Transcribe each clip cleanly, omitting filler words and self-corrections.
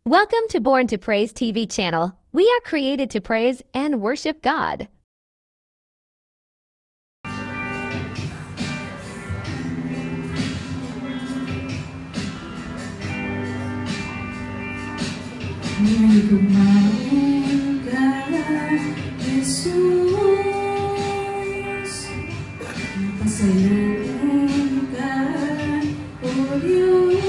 Welcome to Born to Praise TV channel. We are created to praise and worship God. May kumain ka, Jesus, pasayain ka, O Diyos.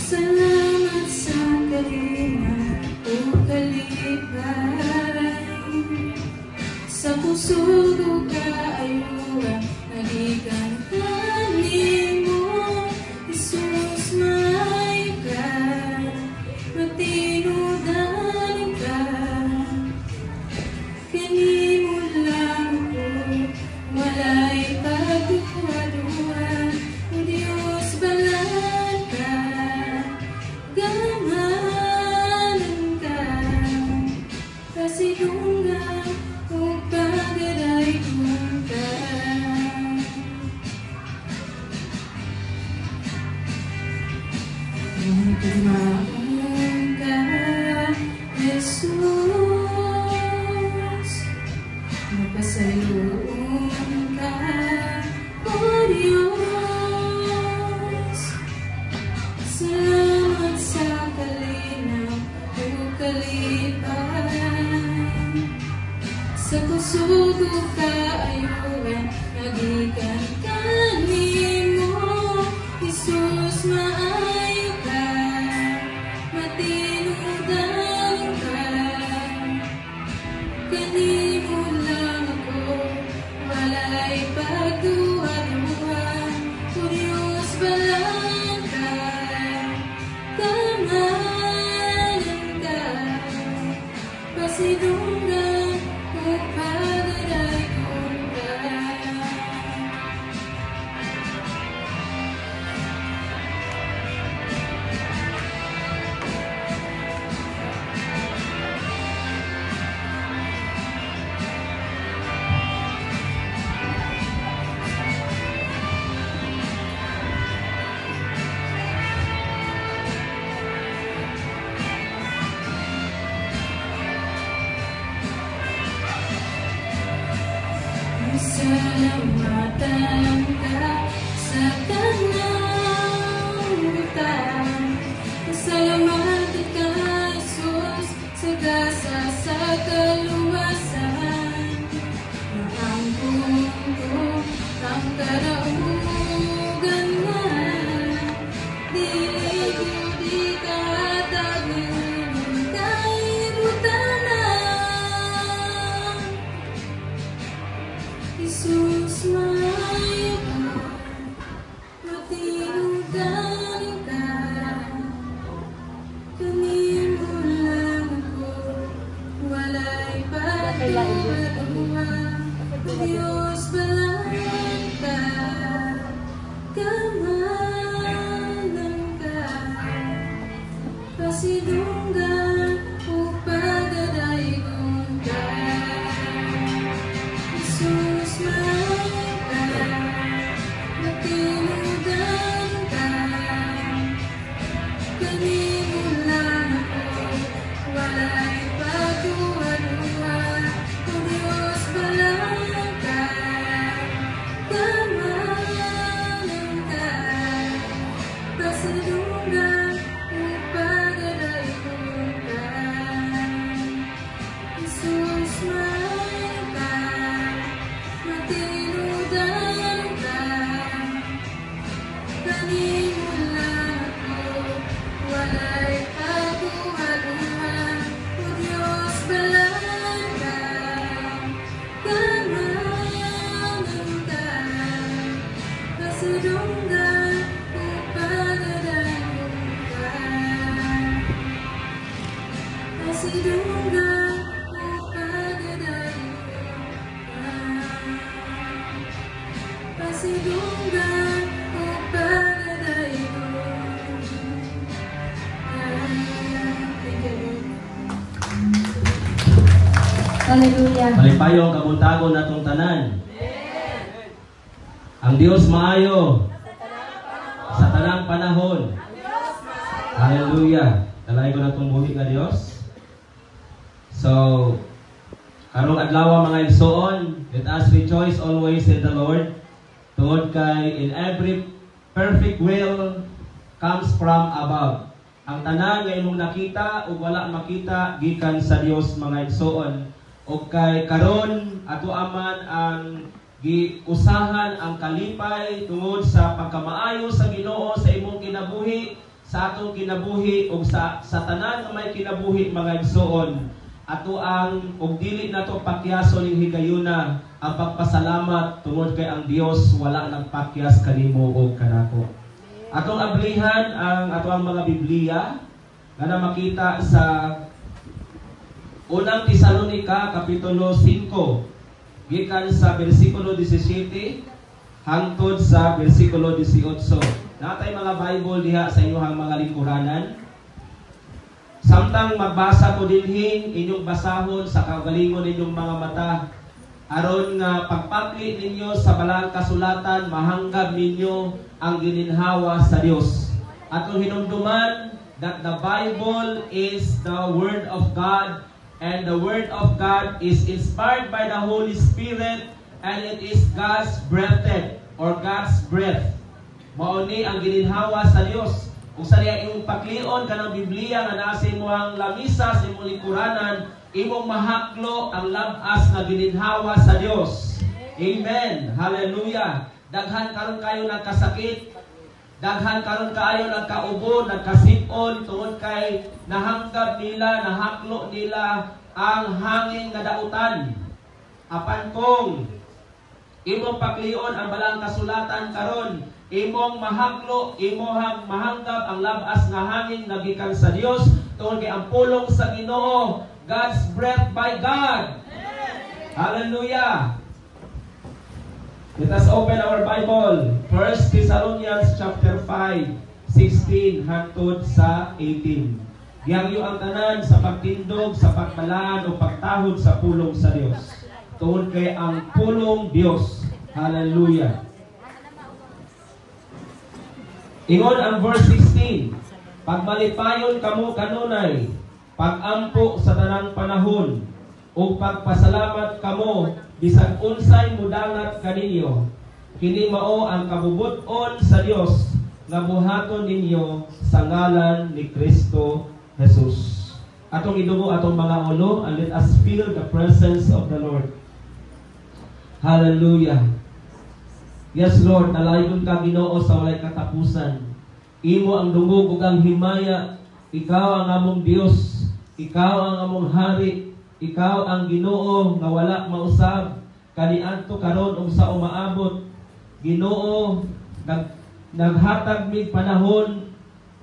Salamat sa kalina, O kalipay, sa puso ko kaayuwa, nagikan kanimo, Jesus, may ka, matinudan ka, kanimo lang ko, walay pagduwa-duwa, O Diyos, balan ka, gamanan ka, kasidungan, o pagaray kong ka. May kumain ka, Jesus, mapasayoon ka, O Diyos. Salamat sa kalinaw, O kalipay, sa puso ko kaayuan, nagikan kanimo, Jesus, maayo ka, matinudan ka, kanimo lang ako, walay pagduwa-duwa, O Diyos, balan ka, gamanan ka, pasidungan, o pagaray kong ka. Salamatan ka sa tanang butang, salamatan ka, Jesus, sa gasa sa kaluwasan, ang puno ang karaugan na, di ka tagin kahit butanan. Jesus, maayo ka, matinudan ka, kanimo lang ako, walay pagduwa-duwa, O Diyos, balan ka, gamanan ka, pasidunggan, o pagaray kong ka. Jesus, maayo ka, matinudan ka, kanimo lang ako, walay pagduwa-duwa, O Diyos, balan ka, gamanan ka, pasidungan, o pagaray kong ka. Jesus, maayo ka, matinudan ka, kanimo lang ako, walay pagduwa-duwa, O Diyos, balan ka, gamanan ka, pasidunggan, o pagaray kong ka. Pasidunggan, o pagaray kong ka. Pasidunggan, o pagaray kong ka. Thank you, Lord. Hallelujah. Malipayo ang kabuntagon natong tanan. Ang Dios maayo sa tanang panahon. Hallelujah. Dalay ko na itong buhi nga Dios. So, karong adlaw mga igsoon, let us rejoice always in the Lord. Tungod kay in every perfect will comes from above. Ang tanan nga imong nakita ug wala makita gikan sa Dios mga igsoon. Ug kay karon ato aman ang giusahan ang kalipay tungod sa pagkamaayo sa Ginoo sa imong kinabuhi, sa atong kinabuhi ug sa tanan nga may kinabuhi mga igsoon. Ato ang ug dili nato pakyason ning higayuna ang pagpasalamat tungod kay ang Dios wala nagpakyas kanimo ug kanako. Atong ablihan ang ato ang mga Biblia nga makita sa Unang Tesalonica kapitulo 5 gikan sa bersikulo 17 hangtod sa bersikulo 18. Natay mga Bible diha sa inyong mga lingkuranan. Samtang magbasa ko dinhi, inyong basahon sa kaugalingon ninyong mga mata aron nga pagpakli ninyo sa balang kasulatan mahanggab ninyo ang gininhawa sa Dios. Atong hinumduman that the Bible is the Word of God, and the Word of God is inspired by the Holy Spirit, and it is God's breathed or God's breath. Mauni ang gininhawa sa Dios. Kung sa niya imong paklion kanang Biblia nga naa sa imong lamisa sa imong lingkuranan, imong mahaklo ang labas nga gininhawa sa Dios. Amen. Hallelujah. Daghan karon kayo nagkasakit, daghan karon kayo nagkaubo, nagkasipon tungod kay nahanggab nila, nahaklo nila ang hangin nga dautan. Apan kung imong paklion ang balang kasulatan karon, imong mahaklo, imong mahanggab ang labas nga hangin nga gikan sa Dios tungod kay ang pulong sa Ginoo, God's breath by God. Hallelujah. Let us open our Bible. 1 Thessalonians chapter 5, 16 hangtod sa 18. Gihangyo ang tanan sa pagtindog, sa pagbalaan o pagtahod sa pulong sa Dios. Tungod kay ang pulong Dios. Hallelujah. Ingon ang verse 16. Pagmalipayon kamo kanunay, pagampo sa tanang panahon, o pagpasalamat kamo bisag unsay mudangat kaninyo. Kini mao ang kabubuton sa Dios nga buhaton ninyo sa ngalan ni Kristo Jesus. Atong idugo atong mga ulo, and let us feel the presence of the Lord. Hallelujah. Yes, Lord, nalayon ka Ginoo sa walay katapusan. Imo ang dungog ug ang himaya. Ikaw ang among Dios. Ikaw ang among hari. Ikaw ang Ginoo nga wala mausab. Kaniadto karon ug sa umaabot. Ginoo, naghatag mig panahon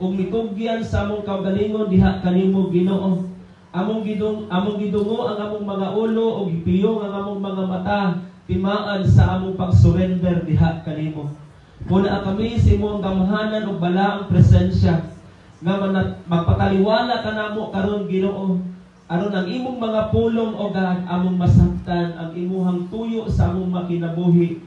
ug mitugyan sa among kaugalingon diha kanimo Ginoo. Among gidungo ang among mga ulo ug gipiyong ang among mga mata timaan sa among pag-surrender diha kanimo. Muna kami sa imong gamhanan ug balaang presensya nga magpataliwala kanamo karon Ginoo. Aron ang imong mga pulong o God among masabtan ang imuhang tuyo sa among makinabuhi.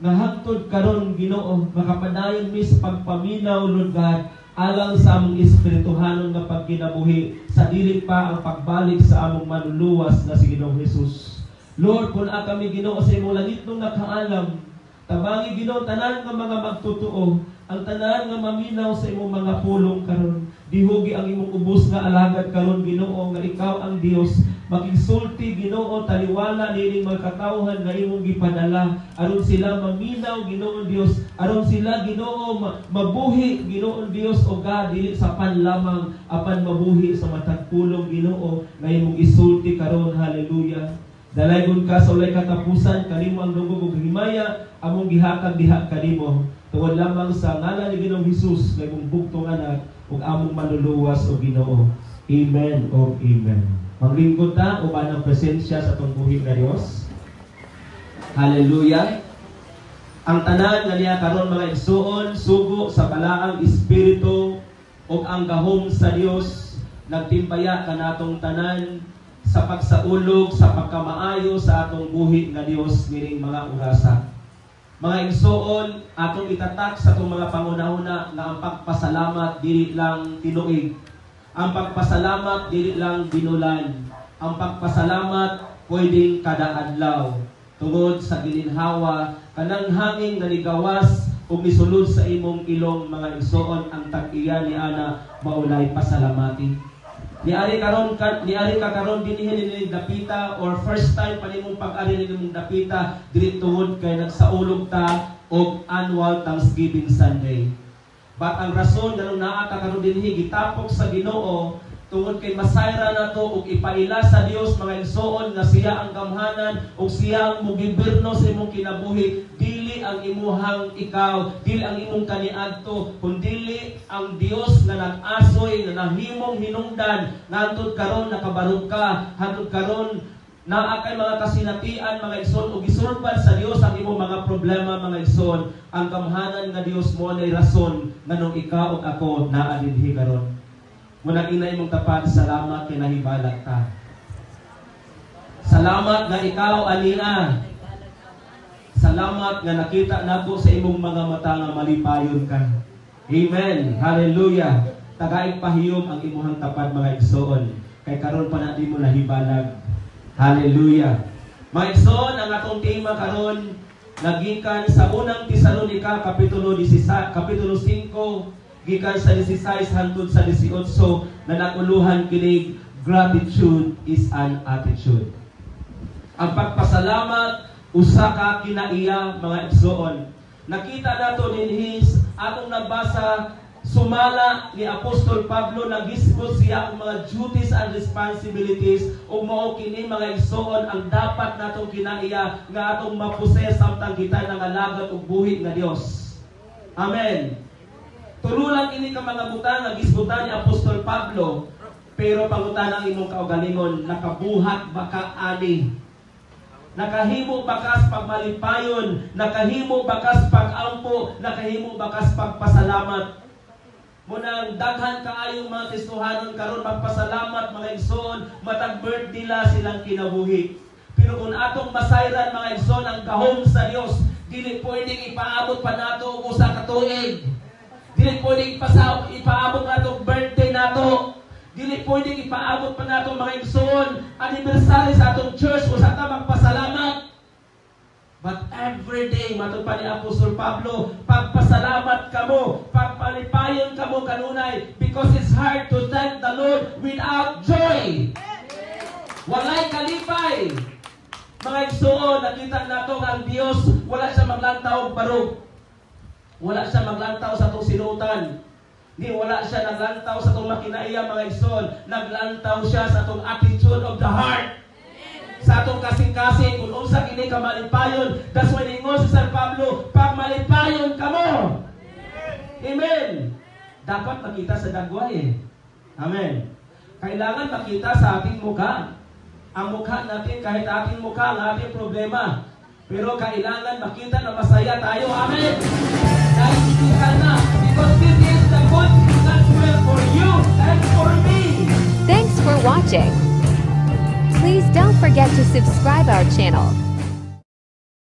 Nga hangtod karon Ginoo makapadayon mi sa pagpaminaw Lord God alang sa among espirituhanon nga pagkinabuhi sa dili pa ang pagbalik sa among manluluwas na si Ginoong Hesus. Lord, kung kami Ginoo sa imong langit nung nakaalam, tabangi Ginoo tanan nga mga magtotoo, ang tanan nga maminaw sa imong mga pulong karon. Dihugi ang imong ubos nga alagad karon Ginoo nga ikaw ang Dios. Makigsulti Ginoo taliwala nining mga katawhan nga imong gipadala aron sila maminaw Ginoo Dios, aron sila Ginoo mabuhi Ginoo Dios o God dili sa panlamang apan mabuhi sa matag pulong Ginoo nga imong isulti karon. Hallelujah. Dalaygon ka sa walay katapusan, kanimo ang dungog ug himaya among gihatag diha kanimo. Tungod lamang sa ngalan ni Ginoong Hesus nga imong bugtong anak ug among manluluwas o Ginoo. Amen o amen. Maglingkod ta uban ang presensya sa atong buhi nga Dios. Hallelujah. Ang tanan nga niya karon mga igsoon sugo sa balaang espiritu ug ang gahom sa Dios nagtimbaya kanatong tanan sa pagsaulog, sa pagkamaayo sa atong buhi nga Dios nining mga orasa. Mga igsoon, atong itatak sa itong mga pangunahuna na ang pagpasalamat dili lang tinuig. Ang pagpasalamat dili lang binulan. Ang pagpasalamat pwedeng kada adlaw. Tungod sa gilinhawa, kanang hangin nga nigawas ug misulod sa imong ilong mga igsoon, ang tag-iya ni ana maulay pasalamati. Niari ka karon dinhi ni dapita or first time pa nimong pag-ari ni nimong dapita dili tungod kay nagsaulog ta og annual Thanksgiving Sunday. But ang rason nganong naa ka karon dinhi gitapok sa Ginoo tungod kay masayra na to ug ipaila sa Dios mga igsoon nga siya ang gamhanan ug siya ang mogibirno sa imong kinabuhi. Dili ang imuhang ikaw, dili ang imong kaniadto, kundi ang Dios nga nag-asoy nga nahimong hinungdan ngadto karon nakabarog ka, hangtod karon naa kay mga kasinatian mga igsoon ug gisulbad sa Dios ang imong mga problema mga igsoon. Ang gamhanan nga Dios mo nay rason nganong ikaw ug ako naa dinhi karon. Muna ina imong tapat, salamat kay nahibalag ka. Salamat nga ikaw alina. Salamat nga nakita nako sa imong mga mata nga malipayon ka. Amen. Hallelujah. Tagaig pahiyom ang imong tapat mga igsoon. Kay karon pa natin mo nahibalag. Hallelujah. Mga igsoon, ang atong tema karon nagikan sa unang Tesalonica kapitulo 5 gikan sa 16 hangtod sa 18 na nakuluhan kinig gratitude is an attitude. Ang pagpasalamat usa ka kinaiya mga igsoon. Nakita nato dinhi atong nabasa sumala ni Apostol Pablo nagisgot siya ang mga duties and responsibilities ug mao kini mga igsoon ang dapat natong kinaiya nga atong maposes samtang kita nangalagad og buhi nga Dios. Amen. Tululang ini ka mga butang nga gisgutan ni Apostol Pablo, pero pangutan ang imong kaugalingon, nakabuhat baka ani. Nakahimo bakas pagmalipayon, nakahimo bakas pagampo, nakahimo bakas pagpasalamat. Munang daghan kaayong mga Kristohanon karon magpasalamat mga igsoon, matag birthday la silang kinabuhi. Pero kung atong masayran mga igsoon ang gahom sa Dios, dili pwedeng ipaabot pa nato og usa ka tuig. Dili pwedeng ipaabot nato birthday nato. Dili pwedeng ipaabot pa nato mga igsoon anniversary sa atong church o sa ta magpasalamat. But every day, matod pa ni Apostol Pablo, pagpasalamat kamo, pagpalipayon kamo kanunay, because it's hard to thank the Lord without joy. Walay kalipay. Mga igsoon, nakita nato nga ang Dios wala siya maglantaw og barog. Wala siya maglantaw sa itong sinutan. Wala siya naglantaw sa itong makinaiya mga igsoon. Naglantaw siya sa itong attitude of the heart. Sa itong kasing-kasing. Kung unsa kini ka malipayon. That's why ningon si San Pablo, pag malipayon ka mo. Amen. Dapat makita sa dagway. Amen. Kailangan makita sa ating mukha. Ang mukha natin, kahit ating mukha, ang ating problema. Pero kailangan makita na masaya tayo. Amen. Dahil makita na. Because this is the good gospel for you and for me. Thanks for watching. Please don't forget to subscribe our channel.